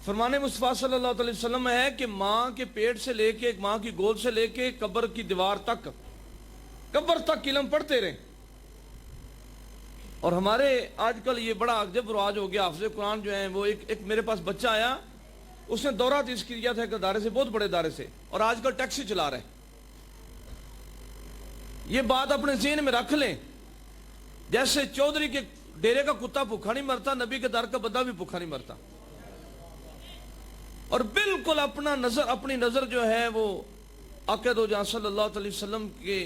فرمان مصطفیٰ صلی اللہ علیہ وسلم ہے کہ ماں کے پیٹ سے لے کے ماں کی گود سے لے کے قبر کی دیوار تک علم پڑھتے رہیں. اور ہمارے آج کل یہ بڑا عجب رواج ہو گیا. حافظ قرآن جو ہیں وہ ایک میرے پاس بچہ آیا, اس نے دورہ تیز کیا تھا ایک ادارے سے, بہت بڑے ادارے سے, اور آج کل ٹیکسی چلا رہے ہیں. یہ بات اپنے ذہن میں رکھ لیں, جیسے چودھری کے ڈیرے کا کتا بھوکا نہیں مرتا, نبی کے در کا بندہ بھی بھوکا نہیں مرتا. اور بالکل اپنی نظر جو ہے وہ آقا دو جہاں صلی اللہ علیہ وسلم کے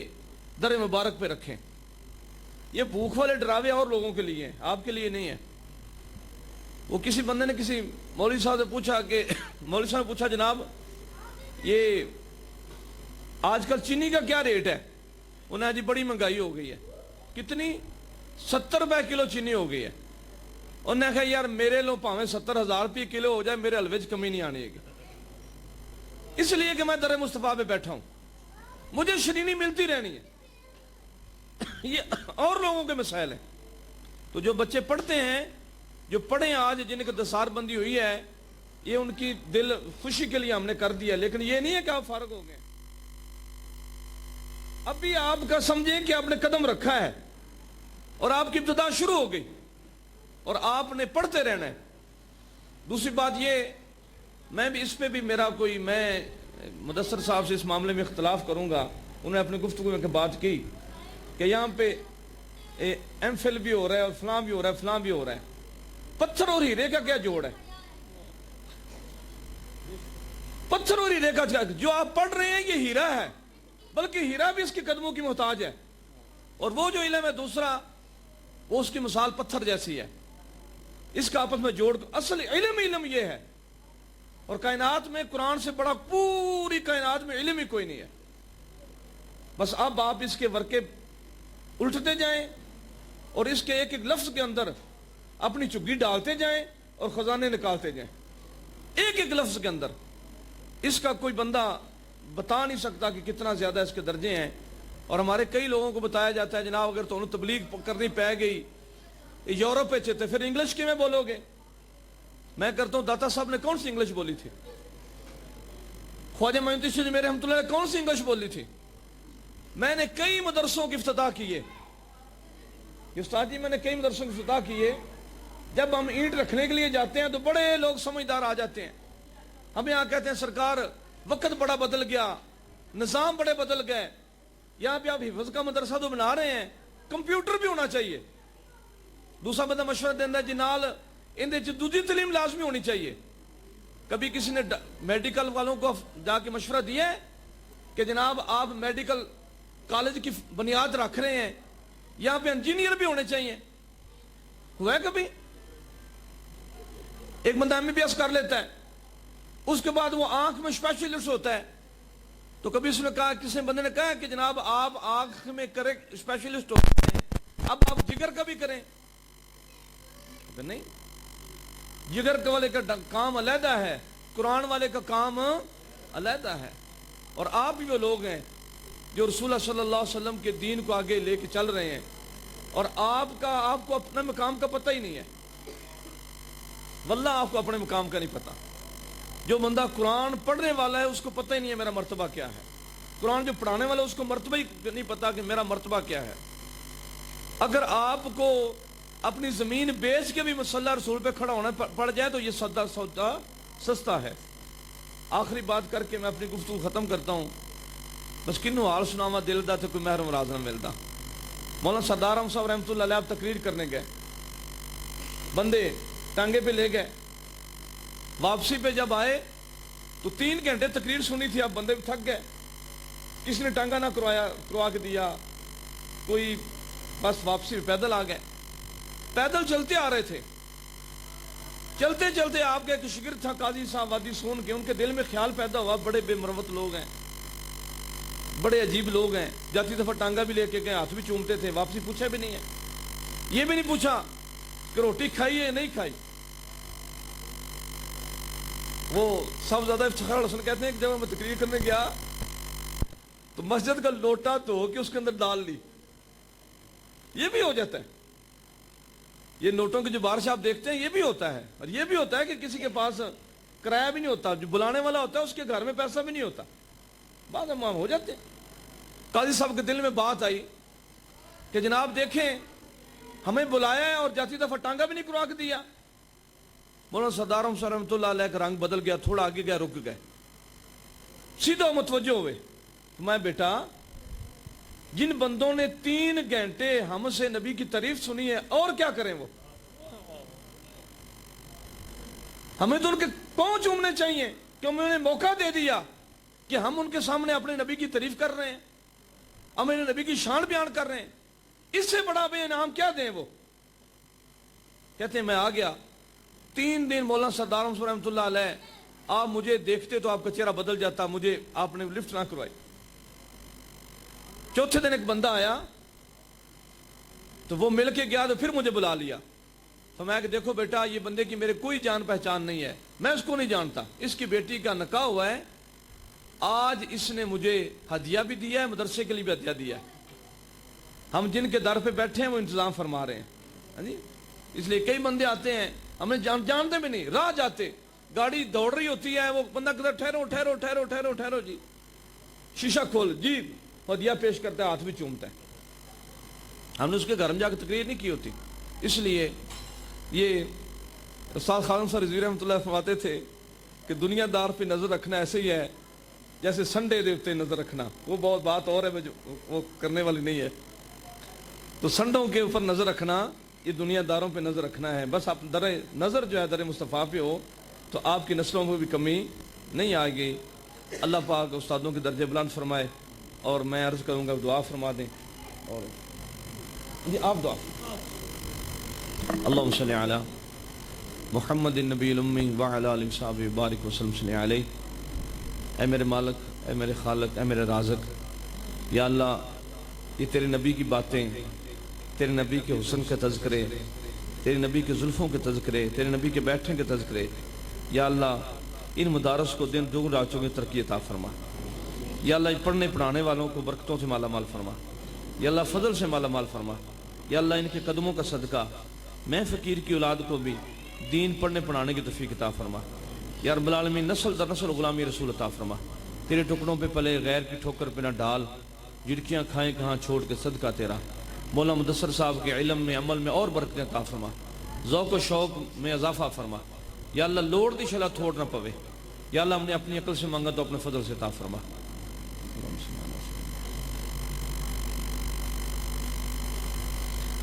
در مبارک پہ رکھیں. یہ بھوک والے ڈراوے اور لوگوں کے لیے ہیں, آپ کے لیے نہیں ہے. وہ کسی بندے نے کسی مولوی صاحب سے پوچھا کہ مولوی صاحب نے پوچھا جناب یہ آج کل چینی کا کیا ریٹ ہے؟ انہیں جی بڑی مہنگائی ہو گئی ہے. کتنی؟ 70 روپے کلو چینی ہو گئی ہے. انہیں کہا یار میرے لو پاویں 70,000 روپے کلو ہو جائے, میرے حلوے کمی نہیں آنے گی, اس لیے کہ میں در مصطفیٰ پہ بیٹھا ہوں, مجھے شرینی ملتی رہنی ہے. یہ اور لوگوں کے مسائل ہیں. تو جو بچے پڑھتے ہیں, جو پڑھیں آج جن کی دستار بندی ہوئی ہے, یہ ان کی دل خوشی کے لیے ہم نے کر دیا, لیکن یہ نہیں ہے کہ آپ فارغ ہو گئے. ابھی آپ کا سمجھیں کہ آپ نے قدم رکھا ہے اور آپ کی ابتدا شروع ہو گئی اور آپ نے پڑھتے رہنا ہے. دوسری بات یہ, میں بھی اس پہ بھی میرا کوئی, میں مدثر صاحب سے اس معاملے میں اختلاف کروں گا. انہوں نے اپنی گفتگو میں بات کی کہ یہاں پہ ایم فل بھی ہو رہا ہے اور فلاں بھی ہو رہا ہے, فلاں بھی ہو رہا ہے. پتھر اور ہیرے کا کیا جوڑ ہے؟ پتھر اور ہیرے کا جو آپ پڑھ رہے ہیں یہ ہیرا ہے, بلکہ ہیرا بھی اس کے قدموں کی محتاج ہے. اور وہ جو علم ہے دوسرا, وہ اس کی مثال پتھر جیسی ہے. اس کا آپس میں جوڑ, اصل علم یہ ہے. اور کائنات میں قرآن سے بڑا پوری کائنات میں علم ہی کوئی نہیں ہے. بس اب آپ اس کے ورقے الٹتے جائیں اور اس کے ایک ایک لفظ کے اندر اپنی چگی ڈالتے جائیں اور خزانے نکالتے جائیں. ایک ایک لفظ کے اندر اس کا کوئی بندہ بتا نہیں سکتا کہ کتنا زیادہ اس کے درجے ہیں. اور ہمارے کئی لوگوں کو بتایا جاتا ہے جناب اگر تو انہوں تبلیغ کرنی پہ گئی یورپ پہ چلتے پھر انگلش کی میں بولو گے. میں کرتا ہوں داتا صاحب نے کون سی انگلش بولی تھی؟ خواجہ معین الدین چشتی میرے رحمۃ اللہ نے کون سی انگلش بولی تھی؟ میں نے کئی مدرسوں کی افتتاح کیے. استاد جی میں نے کئی مدرسوں کی افتتاح کیے. جب ہم اینٹ رکھنے کے لیے جاتے ہیں تو بڑے لوگ سمجھدار آ جاتے ہیں. ہم یہاں کہتے ہیں سرکار وقت بڑا بدل گیا, نظام بڑے بدل گئے, یہاں پہ آپ حفظ کا مدرسہ تو بنا رہے ہیں, کمپیوٹر بھی ہونا چاہیے. دوسرا بندہ مشورہ دینا جی نال اندے دوسری تعلیم لازمی ہونی چاہیے. کبھی کسی نے میڈیکل والوں کو جا کے مشورہ دیا ہے کہ جناب آپ میڈیکل کالج کی بنیاد رکھ رہے ہیں, یہاں پہ انجینئر بھی ہونے چاہیے؟ ہوا ہے کبھی؟ ایک بندہ ایم بی بی ایس کر لیتا ہے, اس کے بعد وہ آنکھ میں اسپیشلسٹ ہوتا ہے. تو کبھی اس نے کہا, کسی بندے نے کہا کہ جناب آپ آنکھ میں کرے اسپیشلسٹ ہوتے ہیں, اب آپ جگر کا بھی کریں. نہیں, جگر والے کا کام علیحدہ ہے, قرآن والے کا کام علیحدہ ہے. اور آپ بھی وہ لوگ ہیں جو رسول اللہ صلی اللہ علیہ وسلم کے دین کو آگے لے کے چل رہے ہیں, اور آپ کو اپنے مقام کا پتہ ہی نہیں ہے. واللہ آپ کو اپنے مقام کا نہیں پتہ. جو بندہ قرآن پڑھنے والا ہے اس کو پتہ ہی نہیں ہے میرا مرتبہ کیا ہے. قرآن جو پڑھانے والا ہے اس کو مرتبہ ہی نہیں پتا کہ میرا مرتبہ کیا ہے. اگر آپ کو اپنی زمین بیچ کے بھی مصلی رسول پہ کھڑا ہونا پڑ جائے تو یہ سودا سستا ہے. آخری بات کر کے میں اپنی گفتگو ختم کرتا ہوں. بس کنو حال سناوا دل دا تو کوئی محرم راز نہ ملتا. مولانا سردار احمد صاحب رحمۃ اللہ علیہ آپ تقریر کرنے گئے, بندے ٹانگے پہ لے گئے. واپسی پہ جب آئے تو 3 گھنٹے تقریر سنی تھی, اب بندے بھی تھک گئے. کسی نے ٹانگا نہ کروا کے دیا, کوئی بس واپسی پیدل آ گئے. پیدل چلتے آ رہے تھے. چلتے چلتے آپ کے ایک شاگرد تھا قاضی صاحب وادی سون کے, ان کے دل میں خیال پیدا ہوا بڑے بے مروت لوگ ہیں, بڑے عجیب لوگ ہیں. جاتی دفعہ ٹانگا بھی لے کے گئے, ہاتھ بھی چومتے تھے, واپسی پوچھا بھی نہیں ہے. یہ بھی نہیں پوچھا کہ روٹی کھائی ہے نہیں کھائی. وہ سب زیادہ افتخار حسن کہتے ہیں کہ جب میں تقریر کرنے گیا تو مسجد کا لوٹا دھو کے اس کے اندر ڈال لی. یہ بھی ہو جاتا ہے. یہ نوٹوں کے جو بارش آپ دیکھتے ہیں یہ بھی ہوتا ہے. اور یہ بھی ہوتا ہے کہ کسی کے پاس کرایہ بھی نہیں ہوتا, جو بلانے والا ہوتا ہے اس کے گھر میں پیسہ بھی نہیں ہوتا, بعض امام ہو جاتے ہیں. قاضی صاحب کے دل میں بات آئی کہ جناب دیکھیں ہمیں بلایا ہے اور جاتی دفعہ ٹانگا بھی نہیں کروا کے دیا. مولانا سردار احمد صاحب رحمۃ اللہ علیہ کا رنگ بدل گیا, تھوڑا آگے گیا, رک گئے, سیدھا متوجہ ہوئے. میں بیٹا جن بندوں نے 3 گھنٹے ہم سے نبی کی تعریف سنی ہے اور کیا کریں, وہ ہمیں تو ان کے پاؤں چومنے چاہیے کہ ہمیں انہیں موقع دے دیا کہ ہم ان کے سامنے اپنے نبی کی تعریف کر رہے ہیں, ہم انہیں نبی کی شان بیان کر رہے ہیں, اس سے بڑا بے انعام کیا دیں. وہ کہتے ہیں میں آ گیا 3 دن مولانا سردار احمد رحمۃ اللہ علیہ آپ مجھے دیکھتے تو آپ کا چہرہ بدل جاتا, مجھے آپ نے لفٹ نہ کروائی. چوتھے دن ایک بندہ آیا تو وہ مل کے گیا تو پھر مجھے بلا لیا. تو میں کہ دیکھو بیٹا یہ بندے کی میرے کوئی جان پہچان نہیں ہے, میں اس کو نہیں جانتا, اس کی بیٹی کا نکاح ہوا ہے, آج اس نے مجھے ہدیہ بھی دیا ہے, مدرسے کے لیے بھی ہدیہ دیا ہے, ہم جن کے در پہ بیٹھے ہیں وہ انتظام فرما رہے ہیں. اس لیے کئی بندے آتے ہیں ہمیں جانتے بھی نہیں, راہ جاتے گاڑی دوڑ رہی ہوتی ہے, وہ بندہ کہتا ٹھہرو ٹھہرو ٹھہرو ٹھہرو ٹھہرو جی, شیشہ کھول جی, ہدیہ پیش کرتا ہے, ہاتھ بھی چومتا ہے. ہم نے اس کے گھر میں جا کے تقریر نہیں کی ہوتی. اس لیے یہ استاد خادم صاحب رضوی رحمۃ اللہ فرماتے تھے کہ دنیا دار پہ نظر رکھنا ایسے ہی ہے جیسے سنڈے دیوتے نظر رکھنا, وہ بہت بات اور ہے, وہ کرنے والی نہیں ہے. تو سنڈوں کے اوپر نظر رکھنا یہ دنیا داروں پہ نظر رکھنا ہے. بس آپ در نظر جو ہے در مصطفیٰ پہ ہو تو آپ کی نسلوں میں بھی کمی نہیں آئے گی. اللہ پاک استادوں کے درجے بلند فرمائے. اور میں عرض کروں گا دعا فرما دیں. اور جی آپ دعا. اللہم صلی علی محمد النبی الامی وعلی آلہ وصحبہ بارک وسلم صلی علیہ. اے میرے مالک, اے میرے خالق, اے میرے رازق, یا اللہ یہ تیرے نبی کی باتیں, تیرے نبی کے حسن کے تذکرے, تیرے نبی کے زلفوں کے تذکرے, تیرے نبی کے بیٹھنے کے تذکرے, یا اللہ ان مدارس کو دن دو راتوں میں ترقی عطا فرما. یا اللہ پڑھنے پڑھانے والوں کو برکتوں سے مالا مال فرما. یا اللہ فضل سے مالا مال فرما. یا اللہ ان کے قدموں کا صدقہ میں فقیر کی اولاد کو بھی دین پڑھنے پڑھانے کی توفیق عطا فرما. یا رب العالمین نسل در نسل غلامی رسول عطا فرما. تیرے ٹکڑوں پہ پلے غیر کی ٹھوکر پہ نہ ڈال, جھڑکیاں کھائیں کہاں چھوڑ کے صدقہ تیرا. مولا مدثر صاحب کے علم میں عمل میں اور برکتیں عطا فرما, ذوق و شوق میں اضافہ فرما. یا اللہ لوڑ دی شلا تھوڑ نہ پوے. یا اللہ ہم نے اپنی عقل سے مانگا تو اپنے فضل سے عطا فرما.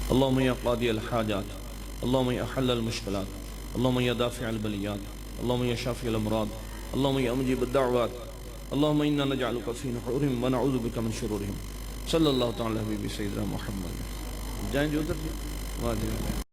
اللہم یا قاضی الحاجات, اللہم یا حل المشکلات, اللہم یا دافع البلیات, اللہم یا شافی الامراض, اللہم یا مجیب الدعوات, اللہم انا نجعلک فی نحورہم ونعوذ بک من شرورہم. صلی اللہ تعالی حبیبی سیدنا محمد. جائیں جو ادھر جی.